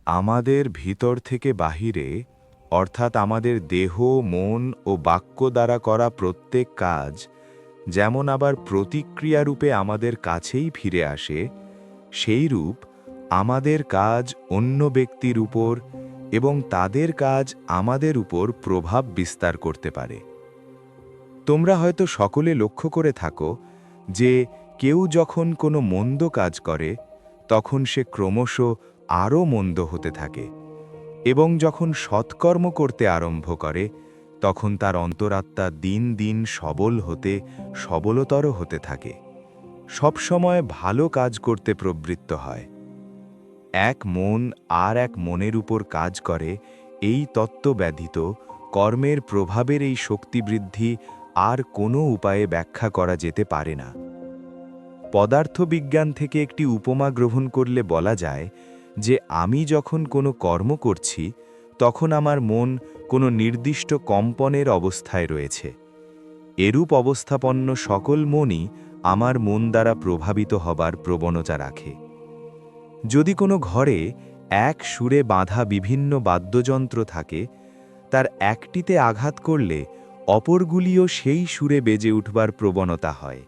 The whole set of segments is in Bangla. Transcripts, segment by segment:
আমাদের ভিতর থেকে বাহিরে, অর্থাৎ আমাদের দেহ, মন ও বাক্য দ্বারা করা প্রত্যেক কাজ যেমন আবার প্রতিক্রিয়ারূপে আমাদের কাছেই ফিরে আসে, সেইরূপ আমাদের কাজ অন্য ব্যক্তির উপর এবং তাদের কাজ আমাদের উপর প্রভাব বিস্তার করতে পারে। তোমরা হয়তো সকলে লক্ষ্য করে থাকো যে কেউ যখন কোনো মন্দ কাজ করে তখন সে ক্রমশ আরও মন্দ হতে থাকে, এবং যখন সৎকর্ম করতে আরম্ভ করে তখন তার অন্তরাত্মা দিন দিন সবলতর হতে থাকে, সবসময় ভালো কাজ করতে প্রবৃত্ত হয়। এক মন আর এক মনের উপর কাজ করে, এই তত্ত্ব ব্যতীত কর্মের প্রভাবের এই শক্তিবৃদ্ধি আর কোনো উপায়ে ব্যাখ্যা করা যেতে পারে না। পদার্থবিজ্ঞান থেকে একটি উপমা গ্রহণ করলে বলা যায় যে আমি যখন কোনো কর্ম করছি তখন আমার মন কোনো নির্দিষ্ট কম্পনের অবস্থায় রয়েছে। এরূপ অবস্থাপন্ন সকল মনই আমার মন দ্বারা প্রভাবিত হবার প্রবণতা রাখে। যদি কোনো ঘরে এক সুরে বাঁধা বিভিন্ন বাদ্যযন্ত্র থাকে, তার একটিতে আঘাত করলে অপরগুলিও সেই সুরে বেজে উঠবার প্রবণতা হয়,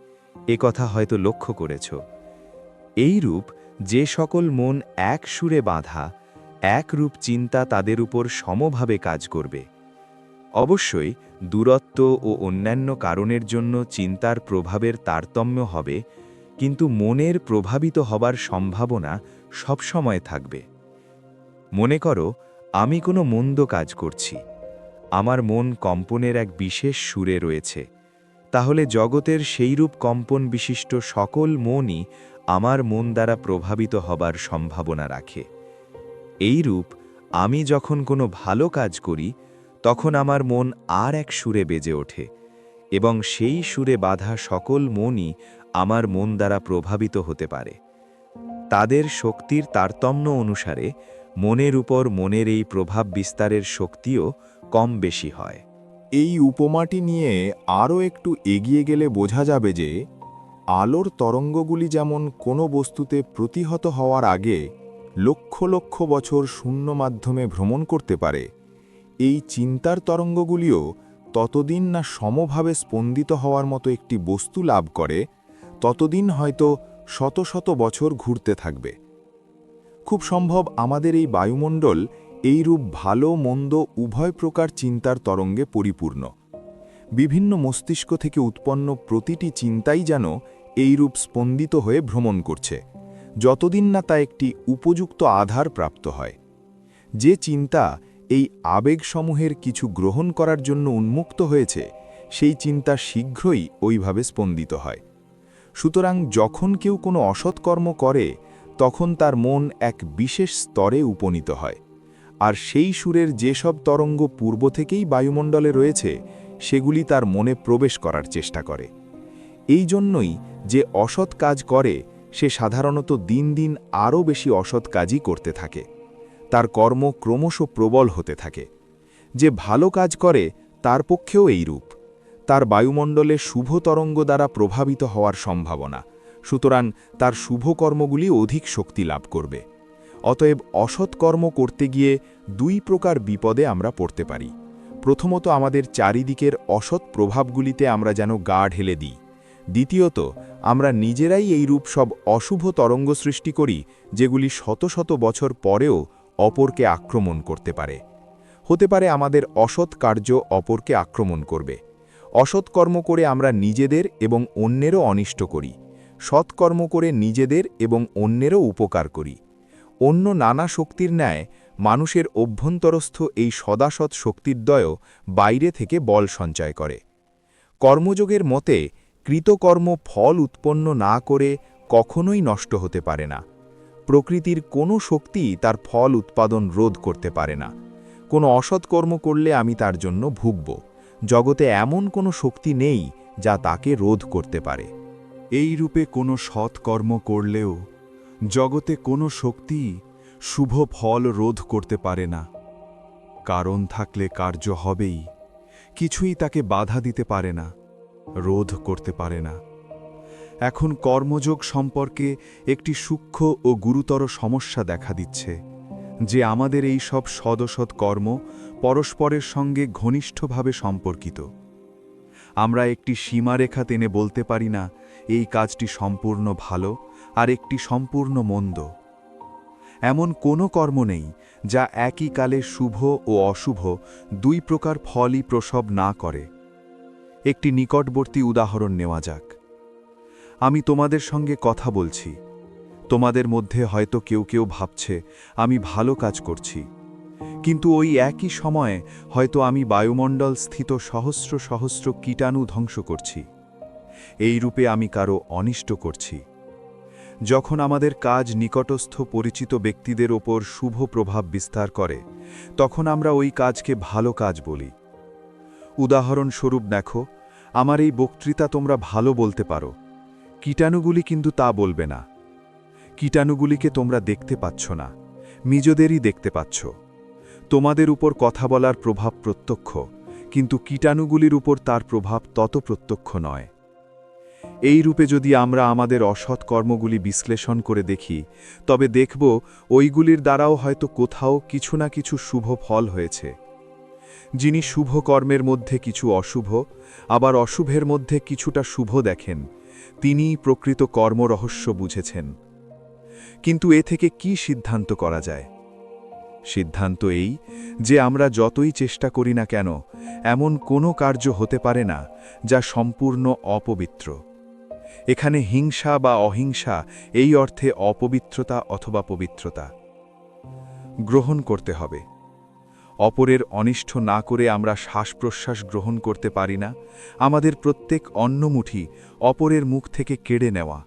কথা হয়তো লক্ষ্য করেছ। এইরূপ যে সকল মন এক সুরে বাঁধা, একরূপ চিন্তা তাদের উপর সমভাবে কাজ করবে। অবশ্যই দূরত্ব ও অন্যান্য কারণের জন্য চিন্তার প্রভাবের তারতম্য হবে, কিন্তু মনের প্রভাবিত হবার সম্ভাবনা সবসময় থাকবে। মনে করো আমি কোনো মন্দ কাজ করছি, আমার মন কম্পনের এক বিশেষ সুরে রয়েছে, তাহলে জগতের সেইরূপ কম্পন বিশিষ্ট সকল মনই আমার মন দ্বারা প্রভাবিত হবার সম্ভাবনা রাখে। এইরূপ আমি যখন কোনো ভালো কাজ করি তখন আমার মন আর এক সুরে বেজে ওঠে, এবং সেই সুরে বাঁধা সকল মনই আমার মন দ্বারা প্রভাবিত হতে পারে। তাদের শক্তির তারতম্য অনুসারে মনের উপর মনের এই প্রভাব বিস্তারের শক্তিও কম বেশি হয়। এই উপমাটি নিয়ে আরও একটু এগিয়ে গেলে বোঝা যাবে যে আলোর তরঙ্গগুলি যেমন কোনো বস্তুতে প্রতিহত হওয়ার আগে লক্ষ লক্ষ বছর শূন্য মাধ্যমে ভ্রমণ করতে পারে, এই চিন্তার তরঙ্গগুলিও ততদিন না সমভাবে স্পন্দিত হওয়ার মতো একটি বস্তু লাভ করে, ততদিন হয়তো শত শত বছর ঘুরতে থাকবে। খুব সম্ভব আমাদের এই বায়ুমণ্ডল এইরূপ ভালো মন্দ উভয় প্রকার চিন্তার তরঙ্গে পরিপূর্ণ। বিভিন্ন মস্তিষ্ক থেকে উৎপন্ন প্রতিটি চিন্তাই যেন এইরূপ স্পন্দিত হয়ে ভ্রমণ করছে, যতদিন না তা একটি উপযুক্ত আধার প্রাপ্ত হয়। যে চিন্তা এই আবেগসমূহের কিছু গ্রহণ করার জন্য উন্মুক্ত হয়েছে, সেই চিন্তা শীঘ্রই ওইভাবে স্পন্দিত হয়। সুতরাং যখন কেউ কোনো অসৎকর্ম করে তখন তার মন এক বিশেষ স্তরে উপনীত হয়, আর সেই সুরের যেসব তরঙ্গ পূর্ব থেকেই বায়ুমণ্ডলে রয়েছে সেগুলি তার মনে প্রবেশ করার চেষ্টা করে। এই জন্যই যে অসৎ কাজ করে সে সাধারণত দিন দিন আরও বেশি অসৎ কাজই করতে থাকে, তার কর্ম ক্রমশ প্রবল হতে থাকে। যে ভালো কাজ করে তার পক্ষেও এইরূপ, তার বায়ুমণ্ডলে শুভ তরঙ্গ দ্বারা প্রভাবিত হওয়ার সম্ভাবনা, সুতরাং তার শুভ কর্মগুলি অধিক শক্তি লাভ করবে। অতএব অসৎ কর্ম করতে গিয়ে দুই প্রকার বিপদে আমরা পড়তে পারি। প্রথমত, আমাদের চারিদিকের অসৎ প্রভাবগুলিতে আমরা যেন গা ঢেলে দিই। দ্বিতীয়ত, আমরা নিজেরাই এইরূপ সব অশুভ তরঙ্গ সৃষ্টি করি, যেগুলি শত শত বছর পরেও অপরকে আক্রমণ করতে পারে। হতে পারে আমাদের অসৎ কার্য অপরকে আক্রমণ করবে। অসৎ কর্ম করে আমরা নিজেদের এবং অন্যেরও অনিষ্ট করি, সৎকর্ম করে নিজেদের এবং অন্যেরও উপকার করি। অন্য নানা শক্তির ন্যায় মানুষের অভ্যন্তরস্থ এই সদাসৎ শক্তিদ্বয় বাইরে থেকে বল সঞ্চয় করে। কর্মযোগের মতে কৃতকর্ম ফল উৎপন্ন না করে কখনোই নষ্ট হতে পারে না। প্রকৃতির কোনো শক্তি তার ফল উৎপাদন রোধ করতে পারে না। কোনো অসৎ কর্ম করলে আমি তার জন্য ভুগব। জগতে এমন কোনো শক্তি নেই যা তাকে রোধ করতে পারে। এই রূপে কোনো সৎকর্ম করলেও জগতে কোনো শক্তি শুভ ফল রোধ করতে পারে না। কারণ থাকলে কার্য হবেই, কিছুই তাকে বাধা দিতে পারে না, রোধ করতে পারে না। এখন কর্মযোগ সম্পর্কে একটি সূক্ষ্ম ও গুরুতর সমস্যা দেখা দিচ্ছে, যে আমাদের এই সব সদসৎ কর্ম পরস্পরের সঙ্গে ঘনিষ্ঠভাবে সম্পর্কিত। আমরা একটি সীমারেখা টেনে বলতে পারি না এই কাজটি সম্পূর্ণ ভালো আর একটি সম্পূর্ণ মন্দ। এমন কোনো কর্ম নেই যা একই কালে শুভ ও অশুভ দুই প্রকার ফলই প্রসব না করে। একটি নিকটবর্তী উদাহরণ নেওয়া যাক। আমি তোমাদের সঙ্গে কথা বলছি, তোমাদের মধ্যে হয়তো কেউ কেউ ভাবছে আমি ভালো কাজ করছি, কিন্তু ওই একই সময়ে হয়তো আমি বায়ুমণ্ডল স্থিত সহস্র সহস্র কীটাণু ধ্বংস করছি। এই রূপে আমি কারো অনিষ্ট করছি। যখন আমাদের কাজ নিকটস্থ পরিচিত ব্যক্তিদের ওপর শুভ প্রভাব বিস্তার করে, তখন আমরা ওই কাজকে ভালো কাজ বলি। উদাহরণস্বরূপ দেখো, আমার এই বক্তৃতা তোমরা ভালো বলতে পারো, কীটাণুগুলি কিন্তু তা বলবে না। কীটাণুগুলিকে তোমরা দেখতে পাচ্ছ না, নিজেদেরই দেখতে পাচ্ছ। তোমাদের উপর কথা বলার প্রভাব প্রত্যক্ষ, কিন্তু কীটাণুগুলির উপর তার প্রভাব তত প্রত্যক্ষ নয়। এই রূপে যদি আমরা আমাদের অসৎ কর্মগুলি বিশ্লেষণ করে দেখি, তবে দেখব ওইগুলির দ্বারাও হয়তো কোথাও কিছু না কিছু শুভ ফল হয়েছে। যিনি শুভ কর্মের মধ্যে কিছু অশুভ, আবার অশুভের মধ্যে কিছুটা শুভ দেখেন, তিনিই প্রকৃত কর্মরহস্য বুঝেছেন। কিন্তু এ থেকে কি সিদ্ধান্ত করা যায়? সিদ্ধান্ত এই যে আমরা যতই চেষ্টা করি না কেন, এমন কোনো কার্য হতে পারে না যা সম্পূর্ণ অপবিত্র। এখানে হিংসা বা অহিংসা এই অর্থে অপবিত্রতা অথবা পবিত্রতা গ্রহণ করতে হবে। অপরের অনিষ্ট না করে আমরা শ্বাস প্রশ্বাস গ্রহণ করতে পারি না। আমাদের প্রত্যেক অন্নমুঠি অপরের মুখ থেকে কেড়ে নেওয়া।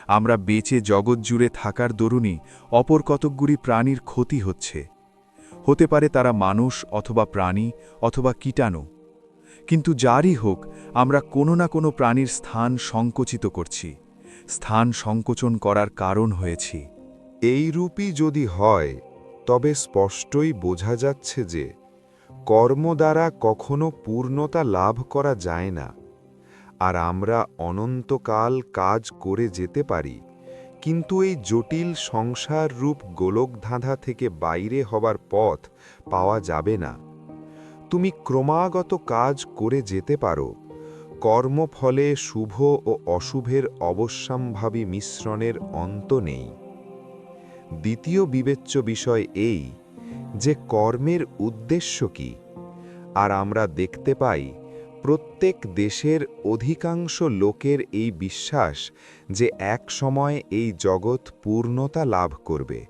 আমরা বেঁচে জগৎ জুড়ে থাকার দরুনই অপর কতকগুলি প্রাণীর ক্ষতি হচ্ছে। হতে পারে তারা মানুষ অথবা প্রাণী অথবা কীটাণু, কিন্তু যারই হোক, আমরা কোনো না কোনো প্রাণীর স্থান সংকুচিত করছি, স্থান সংকোচন করার কারণ হয়েছি। এই রূপই যদি হয়, তবে স্পষ্টই বোঝা যাচ্ছে যে কর্ম দ্বারা কখনো পূর্ণতা লাভ করা যায় না। আর আমরা অনন্তকাল কাজ করে যেতে পারি, কিন্তু এই জটিল সংসার রূপ গোলকধাঁধা থেকে বাইরে হবার পথ পাওয়া যাবে না। তুমি ক্রমাগত কাজ করে যেতে পারো, কর্মফলে শুভ ও অশুভের অবশ্যম্ভাবী মিশ্রণের অন্ত নেই। দ্বিতীয় বিবেচ্য বিষয় এই যে কর্মের উদ্দেশ্য কি। আর আমরা দেখতে পাই প্রত্যেক দেশের অধিকাংশ লোকের এই বিশ্বাস যে এক সময় এই জগৎ পূর্ণতা লাভ করবে।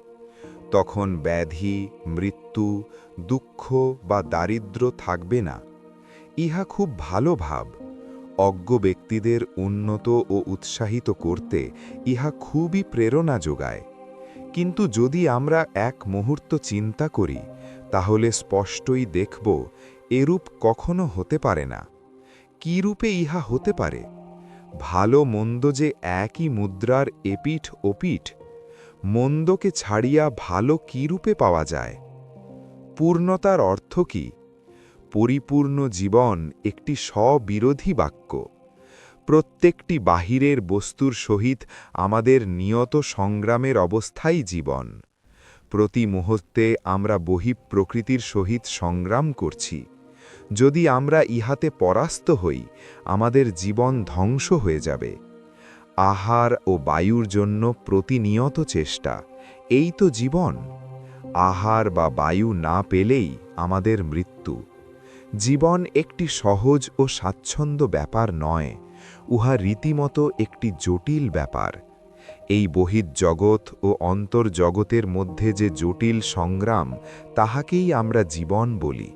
তখন ব্যাধি, মৃত্যু, দুঃখ বা দারিদ্র্য থাকবে না। ইহা খুব ভালো ভাব। অজ্ঞ ব্যক্তিদের উন্নত ও উৎসাহিত করতে ইহা খুবই প্রেরণা যোগায়। কিন্তু যদি আমরা এক মুহূর্ত চিন্তা করি, তাহলে স্পষ্টই দেখব এরূপ কখনো হতে পারে না। কি রূপে ইহা হতে পারে? ভালো মন্দ যে একই মুদ্রার এপিঠ ওপিঠ। মন্দকে ছাড়িয়া ভালো কি রূপে পাওয়া যায়? পূর্ণতার অর্থ কি? পরিপূর্ণ জীবন একটি স্ববিরোধী বাক্য। প্রত্যেকটি বাহিরের বস্তুর সহিত আমাদের নিয়ত সংগ্রামের অবস্থাই জীবন। প্রতি মুহূর্তে আমরা বহিঃপ্রকৃতির সহিত সংগ্রাম করছি। যদি আমরা ইহাতে পরাস্ত হই, আমাদের জীবন ধ্বংস হয়ে যাবে। আহার ও বায়ুর জন্য প্রতিনিয়ত চেষ্টা, এই তো জীবন। আহার বা বায়ু না পেলেই আমাদের মৃত্যু। জীবন একটি সহজ ও স্বাচ্ছন্দ্য ব্যাপার নয়, উহা রীতিমতো একটি জটিল ব্যাপার। এই বহির্জগৎ ও অন্তর্জগতের মধ্যে যে জটিল সংগ্রাম, তাহাকেই আমরা জীবন বলি।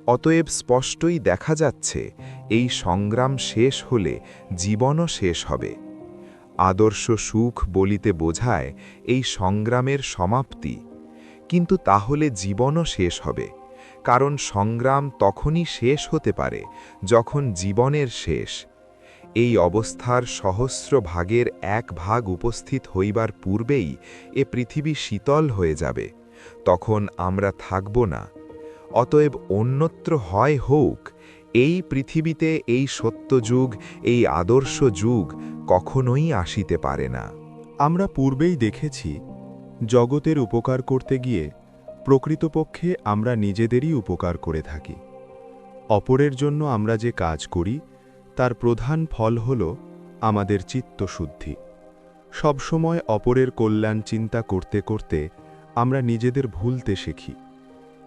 অতএব স্পষ্টই দেখা যাচ্ছে এই সংগ্রাম শেষ হলে জীবনও শেষ হবে। আদর্শ সুখ বলিতে বোঝায় এই সংগ্রামের সমাপ্তি, কিন্তু তাহলে জীবনও শেষ হবে, কারণ সংগ্রাম তখনই শেষ হতে পারে যখন জীবনের শেষ। এই অবস্থার সহস্র ভাগের এক ভাগ উপস্থিত হইবার পূর্বেই এ পৃথিবী শীতল হয়ে যাবে, তখন আমরা থাকব না। অতএব অন্যত্র হয় হোক, এই পৃথিবীতে এই সত্যযুগ, এই আদর্শ যুগ কখনোই আসিতে পারে না। আমরা পূর্বেই দেখেছি জগতের উপকার করতে গিয়ে প্রকৃতপক্ষে আমরা নিজেদেরই উপকার করে থাকি। অপরের জন্য আমরা যে কাজ করি তার প্রধান ফল হল আমাদের চিত্তশুদ্ধি। সবসময় অপরের কল্যাণ চিন্তা করতে করতে আমরা নিজেদের ভুলতে শিখি।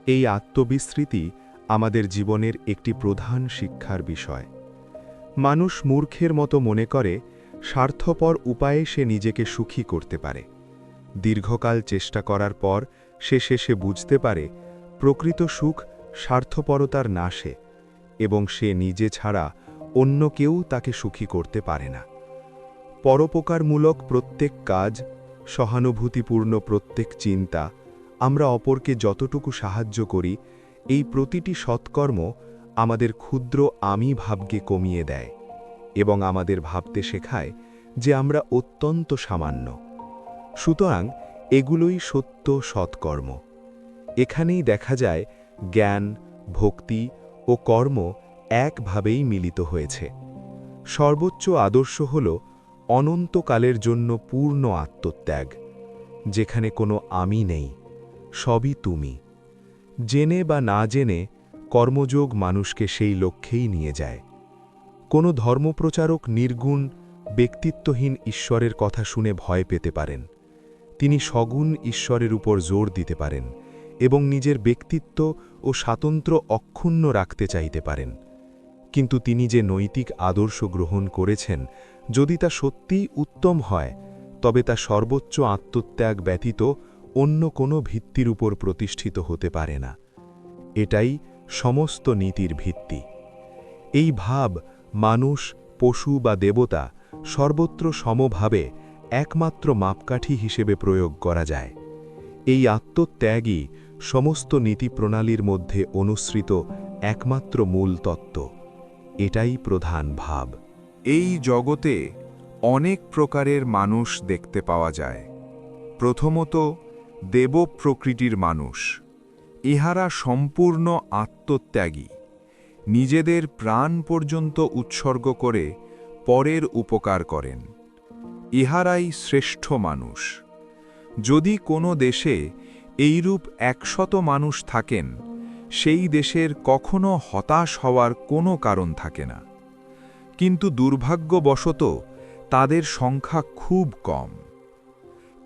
এই আত্মবিস্মৃতি আমাদের জীবনের একটি প্রধান শিক্ষার বিষয়। মানুষ মূর্খের মতো মনে করে স্বার্থপর উপায়ে সে নিজেকে সুখী করতে পারে। দীর্ঘকাল চেষ্টা করার পর সে শেষে বুঝতে পারে প্রকৃত সুখ স্বার্থপরতার নাশে, এবং সে নিজে ছাড়া অন্য কেউ তাকে সুখী করতে পারে না। পরোপকারমূলক প্রত্যেক কাজ, সহানুভূতিপূর্ণ প্রত্যেক চিন্তা, আমরা অপরকে যতটুকু সাহায্য করি, এই প্রতিটি সৎকর্ম আমাদের ক্ষুদ্র আমি ভাবকে কমিয়ে দেয় এবং আমাদের ভাবতে শেখায় যে আমরা অত্যন্ত সামান্য। সুতরাং এগুলোই সত্য সৎকর্ম। এখানেই দেখা যায় জ্ঞান, ভক্তি ও কর্ম একভাবেই মিলিত হয়েছে। সর্বোচ্চ আদর্শ হল অনন্তকালের জন্য পূর্ণ আত্মত্যাগ, যেখানে কোনো আমি নেই, সবই তুমি। জেনে বা না জেনে কর্মযোগ মানুষকে সেই লক্ষ্যেই নিয়ে যায়। কোনো ধর্মপ্রচারক নির্গুণ, ব্যক্তিত্বহীন ঈশ্বরের কথা শুনে ভয় পেতে পারেন। তিনি সগুণ ঈশ্বরের উপর জোর দিতে পারেন এবং নিজের ব্যক্তিত্ব ও স্বাতন্ত্র্য অক্ষুণ্ণ রাখতে চাইতে পারেন। কিন্তু তিনি যে নৈতিক আদর্শ গ্রহণ করেছেন, যদি তা সত্যিই উত্তম হয়, তবে তা সর্বোচ্চ আত্মত্যাগ ব্যতীত অন্য কোনো ভিত্তির উপর প্রতিষ্ঠিত হতে পারে না। এটাই সমস্ত নীতির ভিত্তি। এই ভাব মানুষ, পশু বা দেবতা সর্বত্র সমভাবে একমাত্র মাপকাঠি হিসেবে প্রয়োগ করা যায়। এই আত্মত্যাগই সমস্ত নীতি প্রণালীর মধ্যে অনুসৃত একমাত্র মূল তত্ত্ব। এটাই প্রধান ভাব। এই জগতে অনেক প্রকারের মানুষ দেখতে পাওয়া যায়। প্রথমত, দেব প্রকৃতির মানুষ। ইহারা সম্পূর্ণ আত্মত্যাগী, নিজেদের প্রাণ পর্যন্ত উৎসর্গ করে পরের উপকার করেন। ইহারাই শ্রেষ্ঠ মানুষ। যদি কোনো দেশে এইরূপ 100 মানুষ থাকেন, সেই দেশের কখনো হতাশ হওয়ার কোনো কারণ থাকে না। কিন্তু দুর্ভাগ্যবশত তাদের সংখ্যা খুব কম।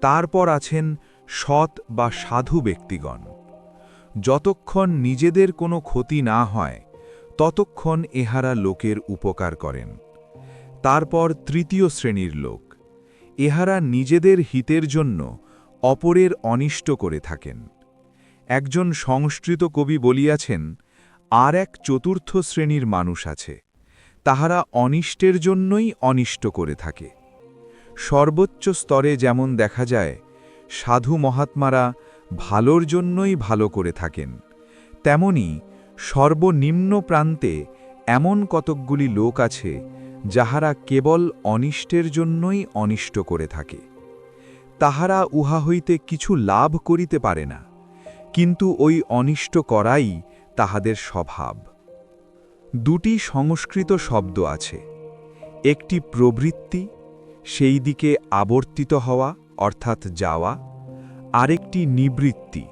তারপর আছেন সৎ বা সাধু ব্যক্তিগণ। যতক্ষণ নিজেদের কোনো ক্ষতি না হয়, ততক্ষণ এহারা লোকের উপকার করেন। তারপর তৃতীয় শ্রেণীর লোক। এহারা নিজেদের হিতের জন্য অপরের অনিষ্ট করে থাকেন। একজন সংস্কৃত কবি বলিয়াছেন, আর এক চতুর্থ শ্রেণীর মানুষ আছে, তাহারা অনিষ্টের জন্যই অনিষ্ট করে থাকে। সর্বোচ্চ স্তরে যেমন দেখা যায় সাধু মহাত্মারা ভালোর জন্যই ভালো করে থাকেন, তেমনি সর্বনিম্ন প্রান্তে এমন কতকগুলি লোক আছে যাহারা কেবল অনিষ্টের জন্যই অনিষ্ট করে থাকে। তাহারা উহা হইতে কিছু লাভ করিতে পারে না, কিন্তু ওই অনিষ্ট করাই তাহাদের স্বভাব। দুটি সংস্কৃত শব্দ আছে, একটি প্রবৃত্তি, সেই দিকে আবর্তিত হওয়া অর্থাৎ যাওয়া, আরেকটি নিবৃত্তি,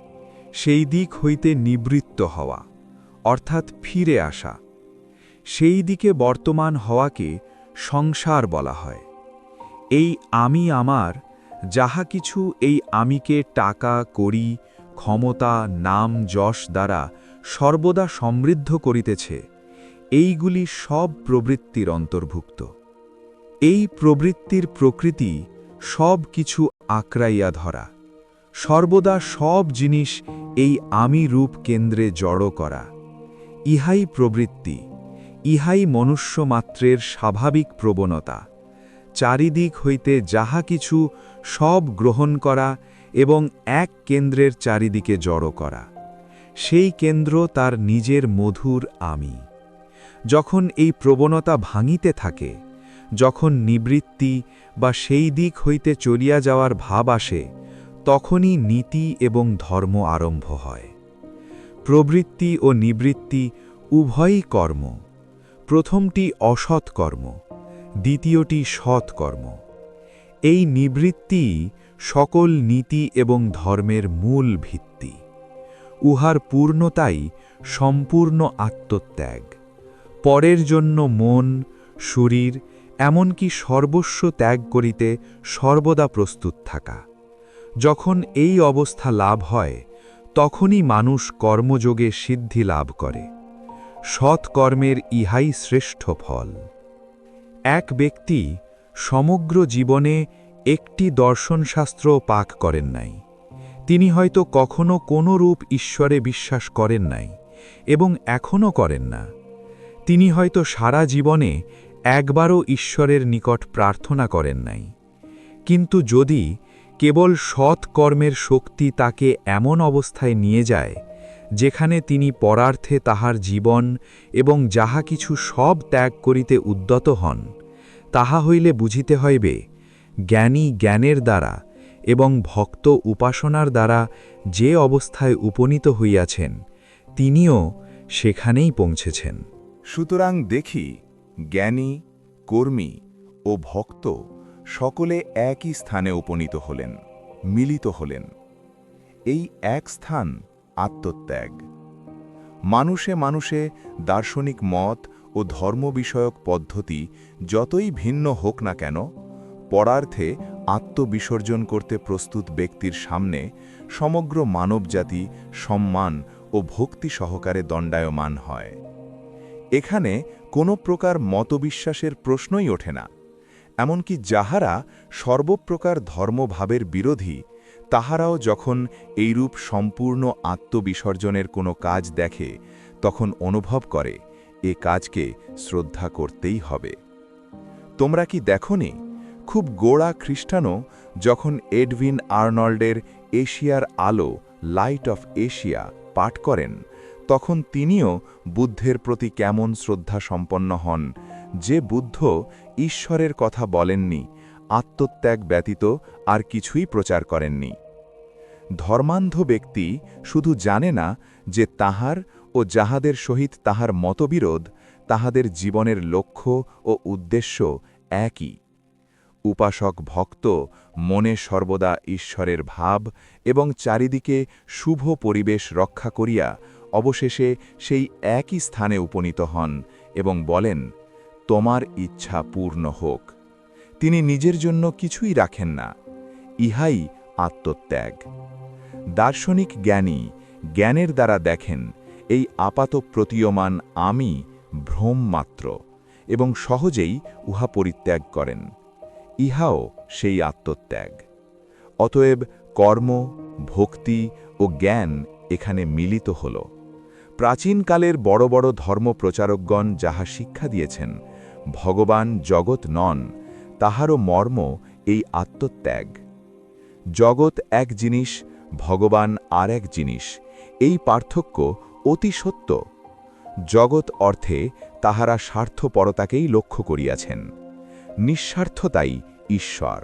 সেই দিক হইতে নিবৃত্ত হওয়া অর্থাৎ ফিরে আসা। সেই দিকে বর্তমান হওয়াকে সংসার বলা হয়। এই আমি আমার, যাহা কিছু এই আমিকে টাকা, কড়ি, ক্ষমতা, নাম, যশ দ্বারা সর্বদা সমৃদ্ধ করিতেছে, এইগুলি সব প্রবৃত্তির অন্তর্ভুক্ত। এই প্রবৃত্তির প্রকৃতি সব কিছু আঁকড়াইয়া ধরা, সর্বদা সব জিনিস এই আমি রূপ কেন্দ্রে জড়ো করা। ইহাই প্রবৃত্তি, ইহাই মনুষ্যমাত্রের স্বাভাবিক প্রবণতা। চারিদিক হইতে যাহা কিছু সব গ্রহণ করা এবং এক কেন্দ্রের চারিদিকে জড়ো করা। সেই কেন্দ্র তার নিজের মধুর আমি। যখন এই প্রবণতা ভাঙিতে থাকে, যখন নিবৃত্তি বা সেই দিক হইতে চলিয়া যাওয়ার ভাব আসে, তখনই নীতি এবং ধর্ম আরম্ভ হয়। প্রবৃত্তি ও নিবৃত্তি উভয়ই কর্ম। প্রথমটি অসৎ কর্ম, দ্বিতীয়টি সৎ কর্ম। এই নিবৃত্তি সকল নীতি এবং ধর্মের মূল ভিত্তি। উহার পূর্ণতাই সম্পূর্ণ আত্মত্যাগ, পরের জন্য মন, শরীর, এমনকি সর্বস্ব ত্যাগ করিতে সর্বদা প্রস্তুত থাকা। যখন এই অবস্থা লাভ হয়, তখনই মানুষ কর্মযোগে সিদ্ধি লাভ করে। সৎকর্মের ইহাই শ্রেষ্ঠ ফল। এক ব্যক্তি সমগ্র জীবনে একটি দর্শনশাস্ত্র পাক করেন নাই। তিনি হয়তো কখনো কোনো রূপ ঈশ্বরে বিশ্বাস করেন নাই এবং এখনও করেন না। তিনি হয়তো সারা জীবনে একবারও ঈশ্বরের নিকট প্রার্থনা করেন নাই। কিন্তু যদি কেবল সৎ কর্মের শক্তি তাকে এমন অবস্থায় নিয়ে যায় যেখানে তিনি পরার্থে তাহার জীবন এবং যাহা কিছু সব ত্যাগ করিতে উদ্যত হন, তাহা হইলে বুঝিতে হইবে জ্ঞানী জ্ঞানের দ্বারা এবং ভক্ত উপাসনার দ্বারা যে অবস্থায় উপনীত হইয়াছেন, তিনিও সেখানেই পৌঁছেছেন। সুতরাং দেখি, জ্ঞানী, কর্মী ও ভক্ত সকলে একই স্থানে উপনীত হলেন, মিলিত হলেন। এই এক স্থান আত্মত্যাগ। মানুষে মানুষে দার্শনিক মত ও ধর্ম বিষয়ক পদ্ধতি যতই ভিন্ন হোক না কেন, পরার্থে আত্মবিসর্জন করতে প্রস্তুত ব্যক্তির সামনে সমগ্র মানবজাতি সম্মান ও ভক্তি সহকারে দণ্ডায়মান হয়। এখানে কোনো প্রকার মতবিশ্বাসের প্রশ্নই ওঠে না। এমনকি যাহারা সর্বপ্রকার ধর্মভাবের বিরোধী, তাহারাও যখন এইরূপ সম্পূর্ণ আত্মবিসর্জনের কোনো কাজ দেখে, তখন অনুভব করে এ কাজকে শ্রদ্ধা করতেই হবে। তোমরা কি দেখোনি, খুব গোড়া খ্রিস্টানও যখন এডউইন আর্নল্ডের এশিয়ার আলো, লাইট অফ এশিয়া পাঠ করেন, তখন তিনিও বুদ্ধের প্রতি কেমন শ্রদ্ধা সম্পন্ন হন, যে বুদ্ধ ঈশ্বরের কথা বলেননি, আত্মত্যাগ ব্যতীত আর কিছুই প্রচার করেননি। ধর্মান্ধ ব্যক্তি শুধু জানে না যে তাহার ও যাহাদের সহিত তাহার মতবিরোধ, তাহাদের জীবনের লক্ষ্য ও উদ্দেশ্য একই। উপাসক ভক্ত মনে সর্বদা ঈশ্বরের ভাব এবং চারিদিকে শুভ পরিবেশ রক্ষা করিয়া অবশেষে সেই একই স্থানে উপনীত হন এবং বলেন, তোমার ইচ্ছা পূর্ণ হোক। তিনি নিজের জন্য কিছুই রাখেন না। ইহাই আত্মত্যাগ। দার্শনিক জ্ঞানী জ্ঞানের দ্বারা দেখেন এই আপাত প্রতীয়মান আমি ভ্রম মাত্র এবং সহজেই উহা পরিত্যাগ করেন। ইহাও সেই আত্মত্যাগ। অতএব কর্ম, ভক্তি ও জ্ঞান এখানে মিলিত হল। প্রাচীনকালের বড় বড় ধর্মপ্রচারকগণ যাহা শিক্ষা দিয়েছেন, ভগবান জগৎ নন, তাহারও মর্ম এই আত্মত্যাগ। জগৎ এক জিনিস, ভগবান আর এক জিনিস, এই পার্থক্য অতি সত্য। জগৎ অর্থে তাহারা স্বার্থপরতাকেই লক্ষ্য করিয়াছেন, নিঃস্বার্থতাই ঈশ্বর।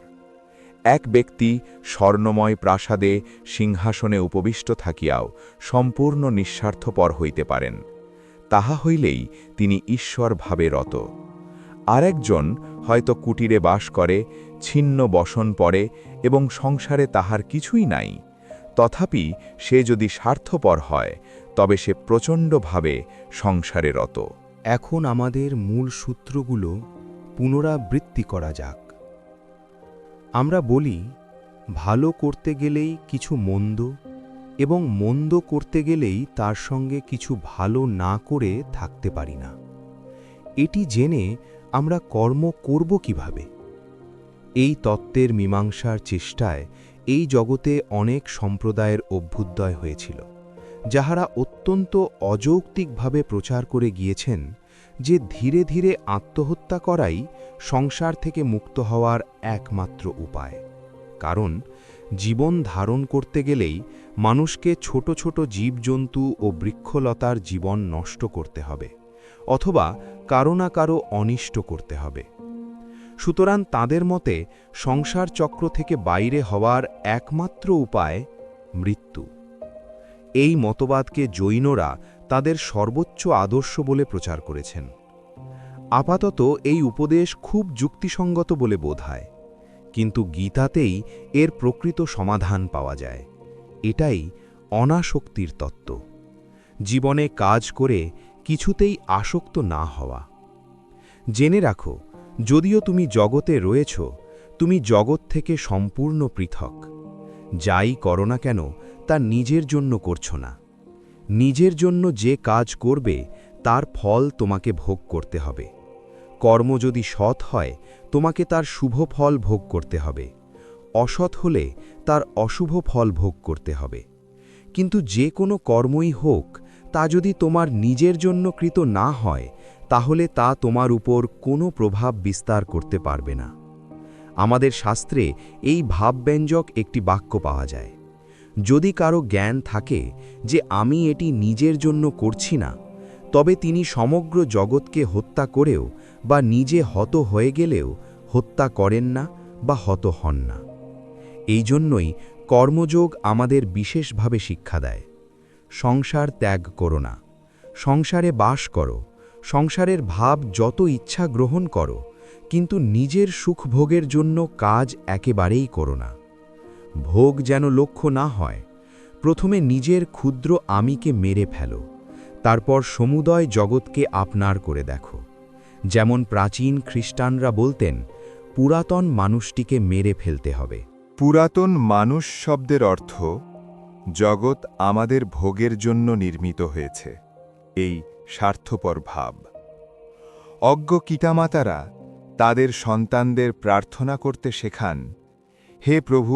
এক ব্যক্তি স্বর্ণময় প্রাসাদে সিংহাসনে উপবিষ্ট থাকিয়াও সম্পূর্ণ নিঃস্বার্থপর হইতে পারেন, তাহা হইলেই তিনি ঈশ্বর ভাবে রত। আরেকজন হয়তো কুটিরে বাস করে, ছিন্ন বসন পড়ে এবং সংসারে তাহার কিছুই নাই, তথাপি সে যদি স্বার্থপর হয়, তবে সে প্রচণ্ডভাবে সংসারে রত। এখন আমাদের মূল সূত্রগুলো পুনরাবৃত্তি করা যাক। আমরা বলি, ভালো করতে গেলেই কিছু মন্দ এবং মন্দ করতে গেলেই তার সঙ্গে কিছু ভালো না করে থাকতে পারি না। এটি জেনে আমরা কর্ম করব কিভাবে? এই তত্ত্বের মীমাংসার চেষ্টায় এই জগতে অনেক সম্প্রদায়ের অভ্যুদয় হয়েছিল, যাহারা অত্যন্ত অযৌক্তিকভাবে প্রচার করে গিয়েছেন যে ধীরে ধীরে আত্মহত্যা করাই সংসার থেকে মুক্ত হওয়ার একমাত্র উপায়। কারণ জীবন ধারণ করতে গেলেই মানুষকে ছোট ছোট জীবজন্তু ও বৃক্ষলতার জীবন নষ্ট করতে হবে, অথবা কারো না কারো অনিষ্ট করতে হবে। সুতরাং তাদের মতে সংসার চক্র থেকে বাইরে হওয়ার একমাত্র উপায় মৃত্যু। এই মতবাদকে জৈনরা তাদের সর্বোচ্চ আদর্শ বলে প্রচার করেছেন। আপাতত এই উপদেশ খুব যুক্তিসঙ্গত বলে বোধ হয়, কিন্তু গীতাতেই এর প্রকৃত সমাধান পাওয়া যায়। এটাই অনাসক্তির তত্ত্ব। জীবনে কাজ করে কিছুতেই আসক্ত না হওয়া। জেনে রাখো, যদিও তুমি জগতে রয়েছ, তুমি জগৎ থেকে সম্পূর্ণ পৃথক। যাই করো না কেন তা নিজের জন্য করছো না। নিজের জন্য যে কাজ করবে তার ফল তোমাকে ভোগ করতে হবে। কর্ম যদি সৎ হয় তোমাকে তার শুভ ফল ভোগ করতে হবে, অসৎ হলে তার অশুভ ফল ভোগ করতে হবে। কিন্তু যে কোনো কর্মই হোক, তা যদি তোমার নিজের জন্য কৃত না হয়, তাহলে তা তোমার উপর কোনো প্রভাব বিস্তার করতে পারবে না। আমাদের শাস্ত্রে এই ভাবব্যঞ্জক একটি বাক্য পাওয়া যায়, যদি কারো জ্ঞান থাকে যে আমি এটি নিজের জন্য করছি না, তবে তিনি সমগ্র জগৎকে হত্যা করেও বা নিজে হত হয়ে গেলেও হত্যা করেন না বা হত হন না। এই জন্যই কর্মযোগ আমাদের বিশেষভাবে শিক্ষা দেয়। সংসার ত্যাগ করো না, সংসারে বাস করো, সংসারের ভাব যত ইচ্ছা গ্রহণ করো, কিন্তু নিজের সুখভোগের জন্য কাজ একেবারেই করো না। ভোগ যেন লক্ষ্য না হয়। প্রথমে নিজের ক্ষুদ্র আমিকে মেরে ফেলো, তারপর সমুদয় জগৎকে আপনার করে দেখো। যেমন প্রাচীন খ্রিস্টানরা বলতেন, পুরাতন মানুষটিকে মেরে ফেলতে হবে। পুরাতন মানুষ শব্দের অর্থ জগৎ আমাদের ভোগের জন্য নির্মিত হয়েছে, এই স্বার্থপর ভাব। অজ্ঞ পিতামাতারা তাদের সন্তানদের প্রার্থনা করতে শেখান, হে প্রভু,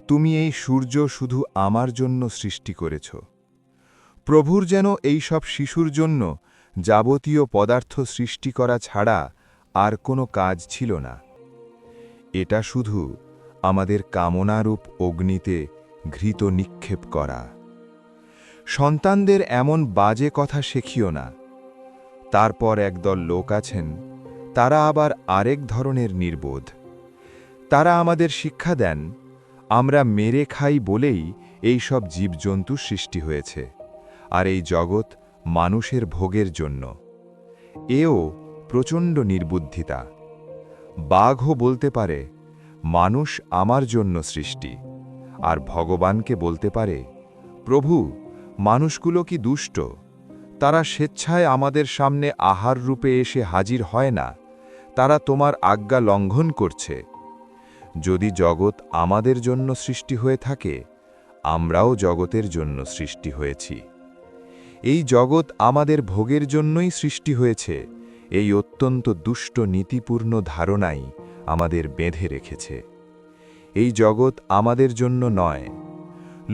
তুমি এই সূর্য শুধু আমার জন্য সৃষ্টি করেছ। প্রভুর যেন এই সব শিশুর জন্য যাবতীয় পদার্থ সৃষ্টি করা ছাড়া আর কোনো কাজ ছিল না। এটা শুধু আমাদের কামনারূপ অগ্নিতে ঘৃত নিক্ষেপ করা। সন্তানদের এমন বাজে কথা শেখিও না। তারপর একদল লোক আছেন, তারা আবার আরেক ধরনের নির্বোধ। তারা আমাদের শিক্ষা দেন, আমরা মেরে খাই বলেই এই সব জীবজন্তু সৃষ্টি হয়েছে, আর এই জগৎ মানুষের ভোগের জন্য। এও প্রচণ্ড নির্বুদ্ধিতা। বাঘও বলতে পারে, মানুষ আমার জন্য সৃষ্টি, আর ভগবানকে বলতে পারে, প্রভু, মানুষগুলো কি দুষ্ট? তারা স্বেচ্ছায় আমাদের সামনে আহার রূপে এসে হাজির হয় না, তারা তোমার আজ্ঞা লঙ্ঘন করছে। যদি জগৎ আমাদের জন্য সৃষ্টি হয়ে থাকে, আমরাও জগতের জন্য সৃষ্টি হয়েছি। এই জগৎ আমাদের ভোগের জন্যই সৃষ্টি হয়েছে, এই অত্যন্ত দুষ্ট নীতিপূর্ণ ধারণাই আমাদের বেঁধে রেখেছে। এই জগৎ আমাদের জন্য নয়।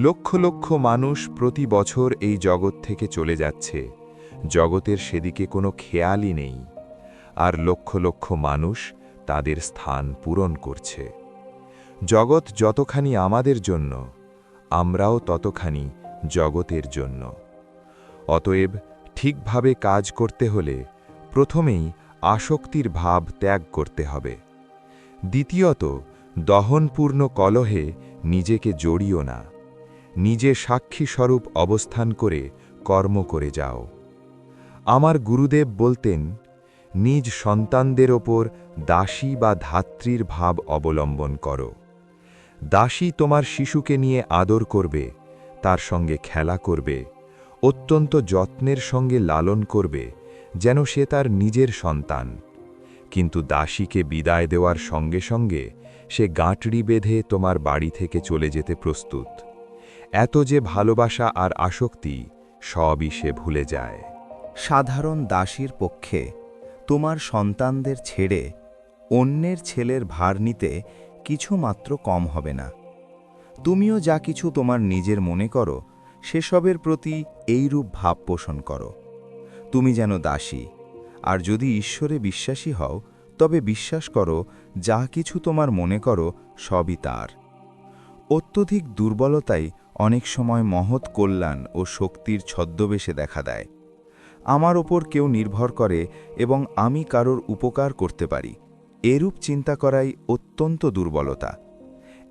লক্ষ লক্ষ মানুষ প্রতি বছর এই জগৎ থেকে চলে যাচ্ছে, জগতের সেদিকে কোনো খেয়ালই নেই, আর লক্ষ লক্ষ মানুষ তাদের স্থান পূরণ করছে। জগৎ যতখানি আমাদের জন্য, আমরাও ততখানি জগতের জন্য। অতএব ঠিকভাবে কাজ করতে হলে প্রথমেই আসক্তির ভাব ত্যাগ করতে হবে। দ্বিতীয়ত, দহনপূর্ণ কলহে নিজেকে জড়িও না। নিজে সাক্ষীস্বরূপ অবস্থান করে কর্ম করে যাও। আমার গুরুদেব বলতেন, নিজ সন্তানদের ওপর দাসী বা ধাত্রীর ভাব অবলম্বন করো। দাসী তোমার শিশুকে নিয়ে আদর করবে, তার সঙ্গে খেলা করবে, অত্যন্ত যত্নের সঙ্গে লালন করবে, যেন সে তার নিজের সন্তান। কিন্তু দাসীকে বিদায় দেওয়ার সঙ্গে সঙ্গে সে গাঁটড়ি বেঁধে তোমার বাড়ি থেকে চলে যেতে প্রস্তুত। এত যে ভালোবাসা আর আসক্তি, সবই সে ভুলে যায়। সাধারণ দাসীর পক্ষে তোমার সন্তানদের ছেড়ে অন্যের ছেলের ভার নিতে কিছুমাত্র কম হবে না। তুমিও যা কিছু তোমার নিজের মনে করো, সেসবের প্রতি এইরূপ ভাব পোষণ করো। তুমি যেন দাসী, আর যদি ঈশ্বরে বিশ্বাসী হও, তবে বিশ্বাস করো যা কিছু তোমার মনে করো সবই তার। অত্যধিক দুর্বলতাই অনেক সময় মহৎ কল্যাণ ও শক্তির ছদ্মবেশে দেখা দেয়। আমার ওপর কেউ নির্ভর করে এবং আমি কারোর উপকার করতে পারি, এরূপ চিন্তা করাই অত্যন্ত দুর্বলতা।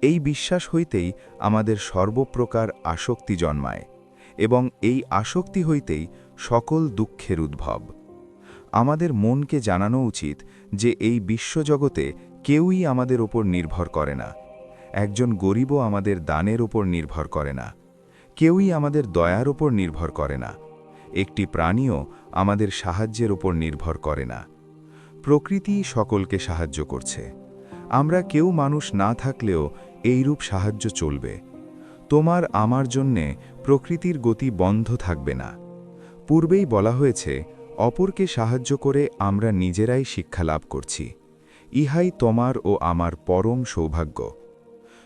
এই বিশ্বাস হইতেই আমাদের সর্বপ্রকার আসক্তি জন্মায়, এবং এই আসক্তি হইতেই সকল দুঃখের উদ্ভব। আমাদের মনকে জানানো উচিত যে এই বিশ্বজগতে কেউই আমাদের ওপর নির্ভর করে না। একজন গরিবও আমাদের দানের ওপর নির্ভর করে না। কেউই আমাদের দয়ার ওপর নির্ভর করে না। একটি প্রাণীও আমাদের সাহায্যের ওপর নির্ভর করে না। প্রকৃতি সকলকে সাহায্য করছে। আমরা কেউ মানুষ না থাকলেও এইরূপ সাহায্য চলবে। তোমার আমার জন্যে প্রকৃতির গতি বন্ধ থাকবে না। পূর্বেই বলা হয়েছে, অপরকে সাহায্য করে আমরা নিজেরাই শিক্ষা লাভ করছি। ইহাই তোমার ও আমার পরম সৌভাগ্য।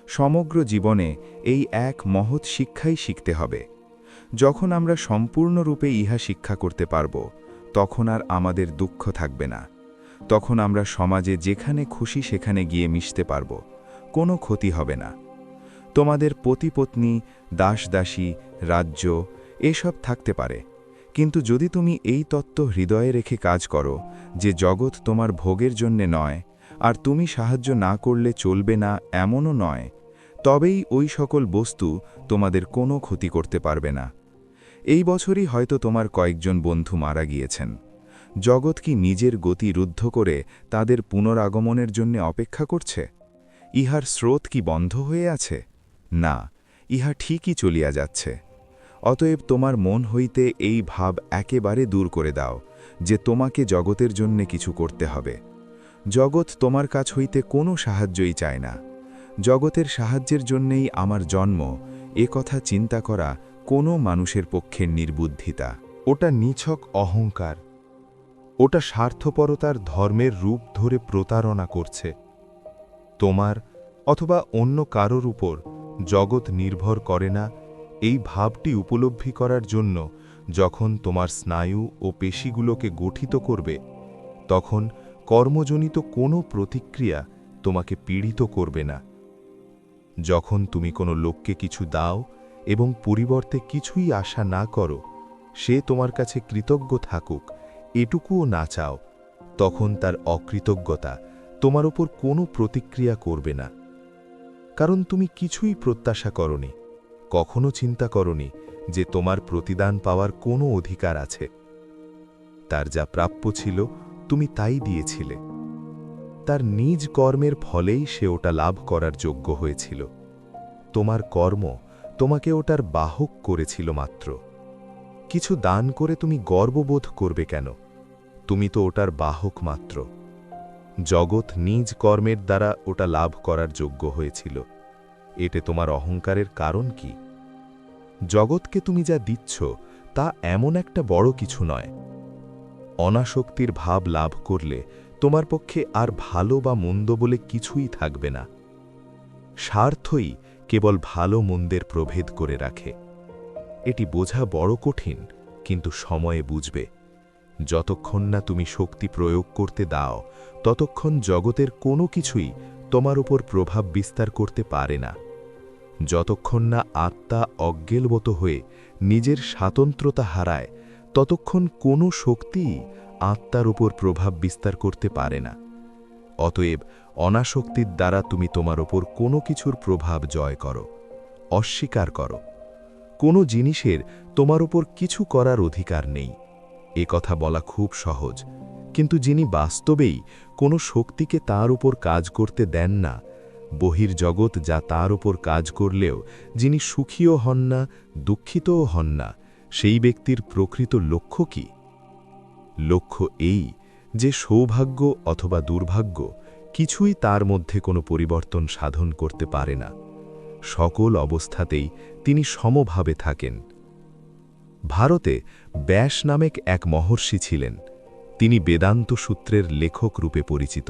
সমগ্র জীবনে এই এক মহৎ শিক্ষাই শিখতে হবে। যখন আমরা সম্পূর্ণরূপে ইহা শিক্ষা করতে পারব, তখন আর আমাদের দুঃখ থাকবে না। তখন আমরা সমাজে যেখানে খুশি সেখানে গিয়ে মিশতে পারব, কোনো ক্ষতি হবে না। তোমাদের পতিপত্নী, দাসদাসী, রাজ্য এসব থাকতে পারে, কিন্তু যদি তুমি এই তত্ত্ব হৃদয়ে রেখে কাজ করো যে জগৎ তোমার ভোগের জন্যে নয়, আর তুমি সাহায্য না করলে চলবে না এমনও নয়, তবেই ওই সকল বস্তু তোমাদের কোনো ক্ষতি করতে পারবে না। এই বছরই হয়তো তোমার কয়েকজন বন্ধু মারা গিয়েছেন। জগৎ কি নিজের গতি রুদ্ধ করে তাদের পুনরাগমনের জন্য অপেক্ষা করছে? ইহার স্রোত কি বন্ধ হয়ে আছে? না, ইহা ঠিকই চলিয়া যাচ্ছে। অতএব তোমার মন হইতে এই ভাব একেবারে দূর করে দাও যে তোমাকে জগতের জন্যে কিছু করতে হবে। জগৎ তোমার কাছ হইতে কোনো সাহায্যই চায় না। জগতের সাহায্যের জন্যেই আমার জন্ম, এ কথা চিন্তা করা কোনো মানুষের পক্ষে নির্বুদ্ধিতা। ওটা নিছক অহংকার। ওটা স্বার্থপরতার ধর্মের রূপ ধরে প্রতারণা করছে। তোমার অথবা অন্য কারোর উপর জগৎ নির্ভর করে না, এই ভাবটি উপলব্ধি করার জন্য যখন তোমার স্নায়ু ও পেশিগুলোকে গঠিত করবে, তখন কর্মজনিত কোনো প্রতিক্রিয়া তোমাকে পীড়িত করবে না। যখন তুমি কোনো লোককে কিছু দাও এবং পরিবর্তে কিছুই আশা না করো, সে তোমার কাছে কৃতজ্ঞ থাকুক এটুকুও না চাও, তখন তার অকৃতজ্ঞতা তোমার উপর কোনো প্রতিক্রিয়া করবে না। কারণ তুমি কিছুই প্রত্যাশা করনি, কখনো চিন্তা করনি যে তোমার প্রতিদান পাওয়ার কোনো অধিকার আছে। তার যা প্রাপ্য ছিল তুমি তাই দিয়েছিলে। তার নিজ কর্মের ফলেই সে ওটা লাভ করার যোগ্য হয়েছিল। তোমার কর্ম তোমাকে ওটার বাহক করেছিল মাত্র। কিছু দান করে তুমি গর্ববোধ করবে কেন? তুমি তো ওটার বাহক মাত্র। জগৎ নিজ কর্মের দ্বারা ওটা লাভ করার যোগ্য হয়েছিল। এতে তোমার অহংকারের কারণ কি? জগৎকে তুমি যা দিচ্ছ তা এমন একটা বড় কিছু নয়। অনাসক্তির ভাব লাভ করলে তোমার পক্ষে আর ভালো বা মন্দ বলে কিছুই থাকবে না। স্বার্থই কেবল ভালো মন্দের প্রভেদ করে রাখে। এটি বোঝা বড় কঠিন, কিন্তু সময়ে বুঝবে। যতক্ষণ না তুমি শক্তি প্রয়োগ করতে দাও, ততক্ষণ জগতের কোনো কিছুই তোমার উপর প্রভাব বিস্তার করতে পারে না। যতক্ষণ না আত্মা অজ্ঞেলবত হয়ে নিজের স্বাতন্ত্রতা হারায়, ততক্ষণ কোনো শক্তিই আত্মার উপর প্রভাব বিস্তার করতে পারে না। অতএব অনাসক্তির দ্বারা তুমি তোমার ওপর কোনো কিছুর প্রভাব জয় করো, অস্বীকার করো। কোনো জিনিসের তোমার ওপর কিছু করার অধিকার নেই, এ কথা বলা খুব সহজ, কিন্তু যিনি বাস্তবেই কোনো শক্তিকে তার উপর কাজ করতে দেন না, বহির্জগৎ যা তার উপর কাজ করলেও যিনি সুখীও হন না, দুঃখিতও হন না, সেই ব্যক্তির প্রকৃত লক্ষ্য কি? লক্ষ্য এই যে সৌভাগ্য অথবা দুর্ভাগ্য কিছুই তার মধ্যে কোনো পরিবর্তন সাধন করতে পারে না। সকল অবস্থাতেই তিনি সমভাবে থাকেন। ভারতে ব্যাস নামেক এক মহর্ষি ছিলেন। তিনি বেদান্ত সূত্রের লেখক রূপে পরিচিত।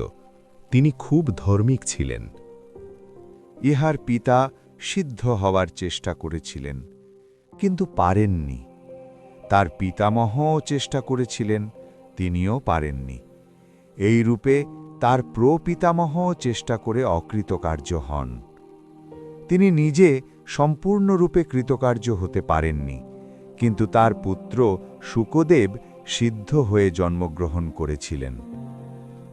তিনি খুব ধার্মিক ছিলেন। ইহার পিতা সিদ্ধ হওয়ার চেষ্টা করেছিলেন, কিন্তু পারেননি। তার পিতামহও চেষ্টা করেছিলেন, তিনিও পারেননি। এই রূপে তার প্রপিতামহও চেষ্টা করে অকৃতকার্য হন। তিনি নিজে সম্পূর্ণরূপে কৃতকার্য হতে পারেননি, কিন্তু তার পুত্র শুকদেব সিদ্ধ হয়ে জন্মগ্রহণ করেছিলেন।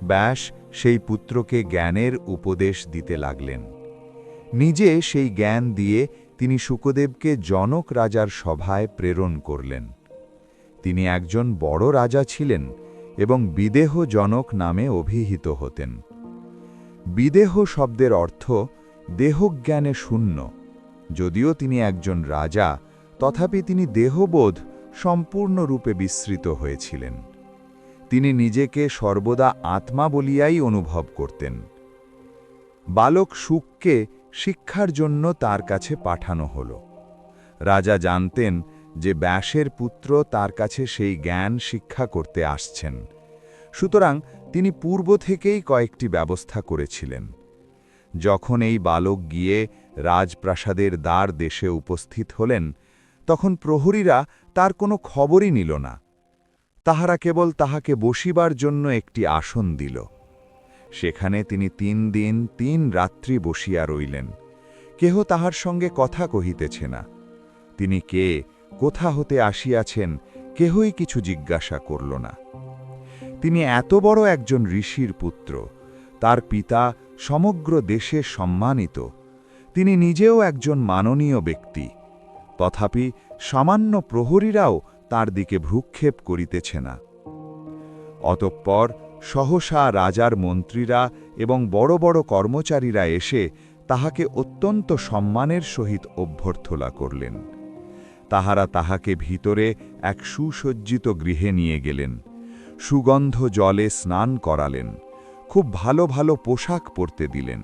ব্যাস সেই পুত্রকে জ্ঞানের উপদেশ দিতে লাগলেন। নিজে সেই জ্ঞান দিয়ে তিনি শুকদেবকে জনক রাজার সভায় প্রেরণ করলেন। তিনি একজন বড় রাজা ছিলেন এবং বিদেহ জনক নামে অভিহিত হতেন। বিদেহ শব্দের অর্থ দেহজ্ঞানে শূন্য। যদিও তিনি একজন রাজা, তথাপি তিনি দেহবোধ সম্পূর্ণরূপে বিস্মৃত হয়েছিলেন। তিনি নিজেকে সর্বদা আত্মা বলিয়াই অনুভব করতেন। বালক শুককে শিক্ষার জন্য তার কাছে পাঠানো হল। রাজা জানতেন যে ব্যাসের পুত্র তার কাছে সেই জ্ঞান শিক্ষা করতে আসছেন, সুতরাং তিনি পূর্ব থেকেই কয়েকটি ব্যবস্থা করেছিলেন। যখন এই বালক গিয়ে রাজপ্রাসাদের দ্বার দেশে উপস্থিত হলেন, তখন প্রহরীরা তার কোনো খবরই নিল না। তাহারা কেবল তাহাকে বসিবার জন্য একটি আসন দিল। সেখানে তিনি 3 দিন 3 রাত্রি বসিয়া রইলেন। কেহ তাহার সঙ্গে কথা কহিতেছে না। তিনি কে, কোথা হতে আসিয়াছেন, কেহই কিছু জিজ্ঞাসা করল না। তিনি এত বড় একজন ঋষির পুত্র, তার পিতা সমগ্র দেশে সম্মানিত, তিনি নিজেও একজন মাননীয় ব্যক্তি, তথাপি সামান্য প্রহরীরাও তার দিকে ভ্রুক্ষেপ করিতেছে না। অতঃপর সহসা রাজার মন্ত্রীরা এবং বড় বড় কর্মচারীরা এসে তাহাকে অত্যন্ত সম্মানের সহিত অভ্যর্থনা করলেন। তাহারা তাহাকে ভিতরে এক সুসজ্জিত গৃহে নিয়ে গেলেন, সুগন্ধ জলে স্নান করালেন, খুব ভালো ভালো পোশাক পরতে দিলেন।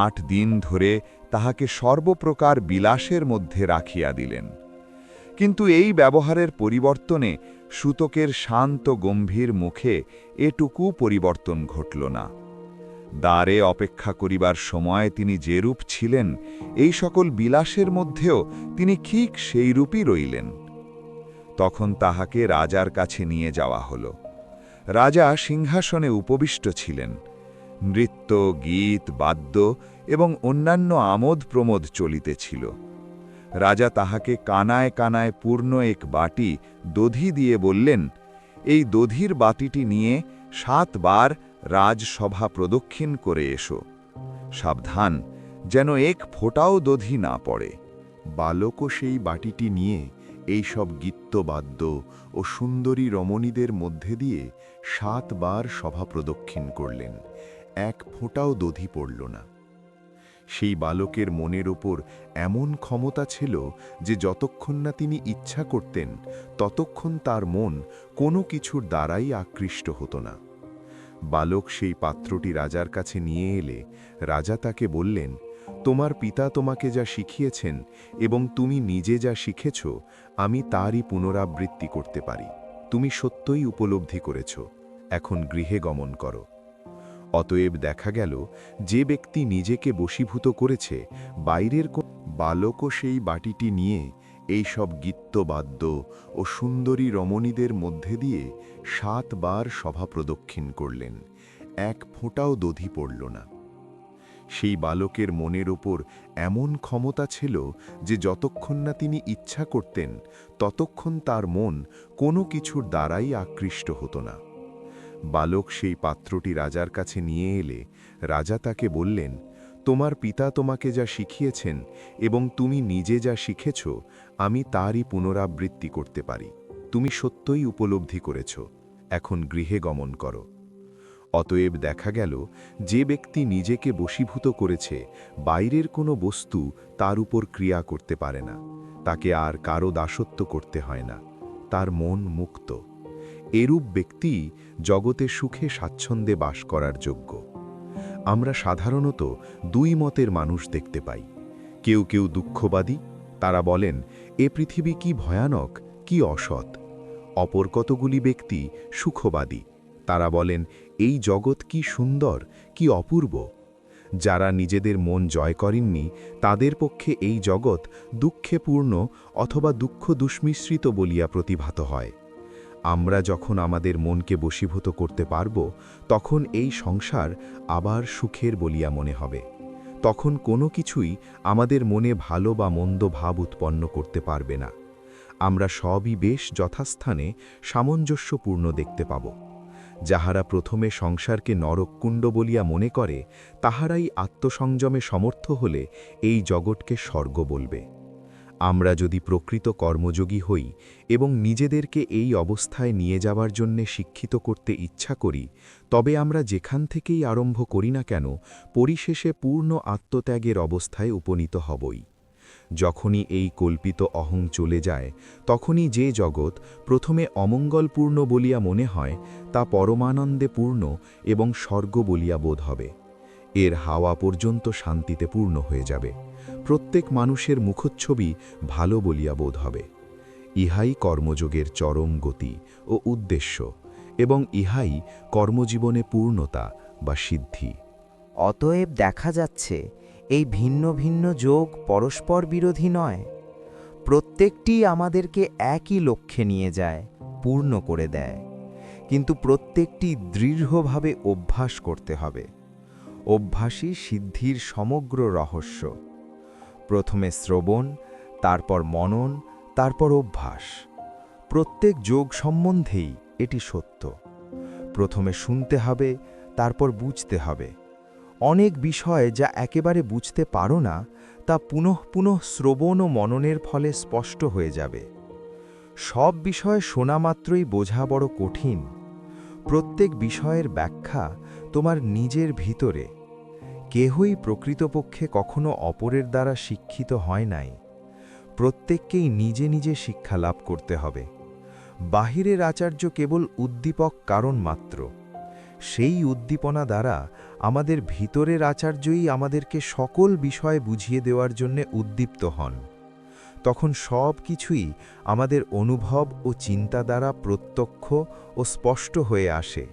8 দিন ধরে তাহাকে সর্বপ্রকার বিলাসের মধ্যে রাখিয়া দিলেন। কিন্তু এই ব্যবহারের পরিবর্তনে সূতকের শান্ত গম্ভীর মুখে এটুকু পরিবর্তন ঘটল না। দ্বারে অপেক্ষা করিবার সময় তিনি যেরূপ ছিলেন, এই সকল বিলাসের মধ্যেও তিনি ঠিক সেই রূপই রইলেন। তখন তাহাকে রাজার কাছে নিয়ে যাওয়া হল। রাজা সিংহাসনে উপবিষ্ট ছিলেন। নৃত্য, গীত, বাদ্য এবং অন্যান্য আমোদ প্রমোদ চলিতেছিল। রাজা তাহাকে কানায় কানায় পূর্ণ এক বাটি দধি দিয়ে বললেন, এই দধির বাটিটি নিয়ে 7 বার রাজসভা প্রদক্ষিণ করে এসো। সাবধান, যেন এক ফোঁটাও দধি না পড়ে। বালকও সেই বাটিটি নিয়ে এই সব গীত্যবাদ্য ও সুন্দরী রমণীদের মধ্যে দিয়ে 7 বার সভা প্রদক্ষিণ করলেন। 1 ফোঁটাও দধি পড়ল না। সেই বালকের মনের ওপর এমন ক্ষমতা ছিল যে যতক্ষণ না তিনি ইচ্ছা করতেন, ততক্ষণ তার মন কোনো কিছুর দ্বারাই আকৃষ্ট হতো না। বালক সেই পাত্রটি রাজার কাছে নিয়ে এলে রাজা তাকে বললেন, তোমার পিতা তোমাকে যা শিখিয়েছেন এবং তুমি নিজে যা শিখেছ, আমি তারই পুনরাবৃত্তি করতে পারি। তুমি সত্যই উপলব্ধি করেছ, এখন গৃহে গমন করো। অতএব দেখা গেল, যে ব্যক্তি নিজেকে বশীভূত করেছে, বাইরের বালকও সেই বাটিটি নিয়ে এই সব গীত্যবাদ্য ও সুন্দরী রমণীদের মধ্যে দিয়ে 7 বার সভা প্রদক্ষিণ করলেন। 1 ফোঁটাও দধি পড়ল না। সেই বালকের মনের ওপর এমন ক্ষমতা ছিল যে যতক্ষণ না তিনি ইচ্ছা করতেন, ততক্ষণ তার মন কোনো কিছুর দ্বারাই আকৃষ্ট হতো না। বালক সেই পাত্রটি রাজার কাছে নিয়ে এলে রাজা তাকে বললেন, তোমার পিতা তোমাকে যা শিখিয়েছেন এবং তুমি নিজে যা শিখেছ, আমি তারই পুনরাবৃত্তি করতে পারি। তুমি সত্যই উপলব্ধি করেছ, এখন গৃহে গমন করো। অতএব দেখা গেল, যে ব্যক্তি নিজেকে বশীভূত করেছে, বাইরের কোনো বস্তু তার উপর ক্রিয়া করতে পারে না, তাকে আর কারো দাসত্ব করতে হয় না, তার মন মুক্ত। এরূপ ব্যক্তি জগতে সুখে স্বাচ্ছন্দ্যে বাস করার যোগ্য। আমরা সাধারণত 2 মতের মানুষ দেখতে পাই। কেউ কেউ দুঃখবাদী, তারা বলেন, এ পৃথিবী কি ভয়ানক, কি অসৎ। অপর কতগুলি ব্যক্তি সুখবাদী, তারা বলেন, এই জগৎ কি সুন্দর, কি অপূর্ব। যারা নিজেদের মন জয় করেননি, তাদের পক্ষে এই জগৎ দুঃখে পূর্ণ অথবা দুঃখ দুষ্মিশ্রিত বলিয়া প্রতিভাত হয়। আমরা যখন আমাদের মনকে বশীভূত করতে পারব, তখন এই সংসার আবার সুখের বলিয়া মনে হবে। তখন কোনো কিছুই আমাদের মনে ভালো বা মন্দ ভাব উৎপন্ন করতে পারবে না। আমরা সবই বেশ যথাস্থানে সামঞ্জস্যপূর্ণ দেখতে পাব। যাহারা প্রথমে সংসারকে নরককুণ্ড বলিয়া মনে করে, তাহারাই আত্মসংযমে সমর্থ হলে এই জগৎকে স্বর্গ বলবে। আমরা যদি প্রকৃত কর্মযোগী হই এবং নিজেদেরকে এই অবস্থায় নিয়ে যাবার জন্যে শিক্ষিত করতে ইচ্ছা করি, তবে আমরা যেখান থেকেই আরম্ভ করি না কেন, পরিশেষে পূর্ণ আত্মত্যাগের অবস্থায় উপনীত হবই। যখনই এই কল্পিত অহং চলে যায়, তখনই যে জগৎ প্রথমে অমঙ্গলপূর্ণ বলিয়া মনে হয়, তা পরমানন্দে পূর্ণ এবং স্বর্গ বলিয়া বোধ হবে। এর হাওয়া পর্যন্ত শান্তিতে পূর্ণ হয়ে যাবে। প্রত্যেক মানুষের মুখচ্ছবি ভালো বলিয়া বোধ হবে। ইহাই কর্মযোগের চরম গতি ও উদ্দেশ্য, এবং ইহাই কর্মজীবনে পূর্ণতা বা সিদ্ধি। অতএব দেখা যাচ্ছে এই ভিন্ন ভিন্ন যোগ পরস্পর বিরোধী নয়। প্রত্যেকটি আমাদেরকে একই লক্ষ্যে নিয়ে যায়, পূর্ণ করে দেয়, কিন্তু প্রত্যেকটি দৃঢ়ভাবে অভ্যাস করতে হবে। অভ্যাসই সিদ্ধির সমগ্র রহস্য। প্রথমে শ্রবণ, তারপর মনন, তারপর অভ্যাস। প্রত্যেক যোগ সম্বন্ধেই এটি সত্য। প্রথমে শুনতে হবে, তারপর বুঝতে হবে। অনেক বিষয় যা একেবারে বুঝতে পারো না, তা পুনঃ পুনঃ শ্রবণ ও মননের ফলে স্পষ্ট হয়ে যাবে। সব বিষয় শোনা মাত্রই বোঝা বড় কঠিন। প্রত্যেক বিষয়ের ব্যাখ্যা তোমার নিজের ভিতরে। কেহই প্রকৃতপক্ষে কখনো অপরের দ্বারা শিক্ষিত হয় নাই। প্রত্যেককেই নিজে নিজে শিক্ষা লাভ করতে হবে। বাহিরের আচার্য কেবল উদ্দীপক কারণ মাত্র। সেই উদ্দীপনা দ্বারা আমাদের ভিতরের আচার্যই আমাদেরকে সকল বিষয় বুঝিয়ে দেওয়ার জন্য উদ্দীপ্ত হন। তখন সব কিছুই আমাদের অনুভব ও চিন্তা দ্বারা প্রত্যক্ষ ও স্পষ্ট হয়ে আসে।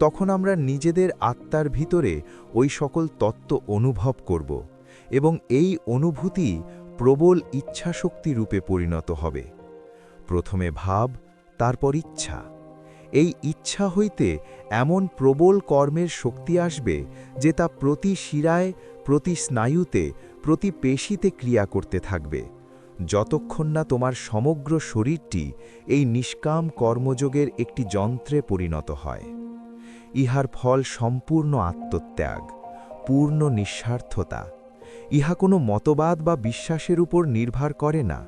তখন আমরা নিজেদের আত্মার ভিতরে ওই সকল তত্ত্ব অনুভব করব, এবং এই অনুভূতি প্রবল ইচ্ছাশক্তি রূপে পরিণত হবে। প্রথমে ভাব, তারপর ইচ্ছা। এই ইচ্ছা হইতে এমন প্রবল কর্মের শক্তি আসবে যে তা প্রতি শিরায়, প্রতি স্নায়ুতে, প্রতি পেশিতে ক্রিয়া করতে থাকবে, যতক্ষণ না তোমার সমগ্র শরীরটি এই নিষ্কাম কর্মযোগের একটি যন্ত্রে পরিণত হয়। ইহার ফল সম্পূর্ণ আত্মত্যাগ, পূর্ণ নিঃস্বার্থতা। ইহা কোনো মতবাদ বা বিশ্বাসের উপর নির্ভর করে না।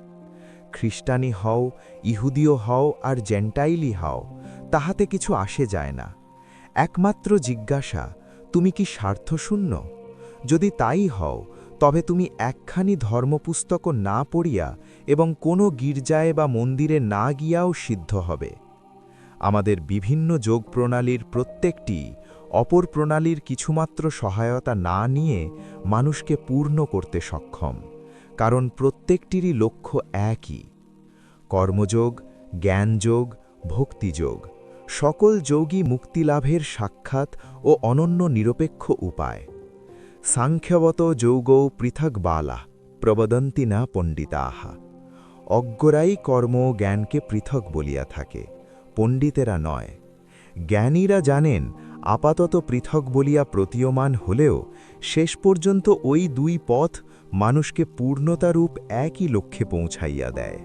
খ্রিস্টানি হও, ইহুদিও হও আর জেন্টাইলই হও, তাহাতে কিছু আসে যায় না। একমাত্র জিজ্ঞাসা, তুমি কি স্বার্থশূন্য? যদি তাই হও, তবে তুমি একখানি ধর্মপুস্তকও না পড়িয়া এবং কোনো গির্জায় বা মন্দিরে না গিয়াও সিদ্ধ হবে। আমাদের বিভিন্ন যোগ প্রণালীর প্রত্যেকটি অপর প্রণালীর কিছুমাত্র সহায়তা না নিয়ে মানুষকে পূর্ণ করতে সক্ষম, কারণ প্রত্যেকটিরই লক্ষ্য একই। কর্মযোগ, জ্ঞানযোগ, ভক্তিযোগ, সকল যোগই মুক্তিলাভের সাক্ষাৎ ও অনন্য নিরপেক্ষ উপায়। সাংখ্যবত যৌগৌ পৃথক বালা প্রবদন্তি না পণ্ডিতাহা। অজ্ঞরাই কর্ম জ্ঞানকে পৃথক বলিয়া থাকে, পণ্ডিতেরা নয়। জ্ঞানীরা জানেন আপাতত পৃথক বলিয়া প্রতীয়মান হলেও শেষ পর্যন্ত ওই দুই পথ মানুষকে পূর্ণতারূপ একই লক্ষ্যে পৌঁছাইয়া দেয়।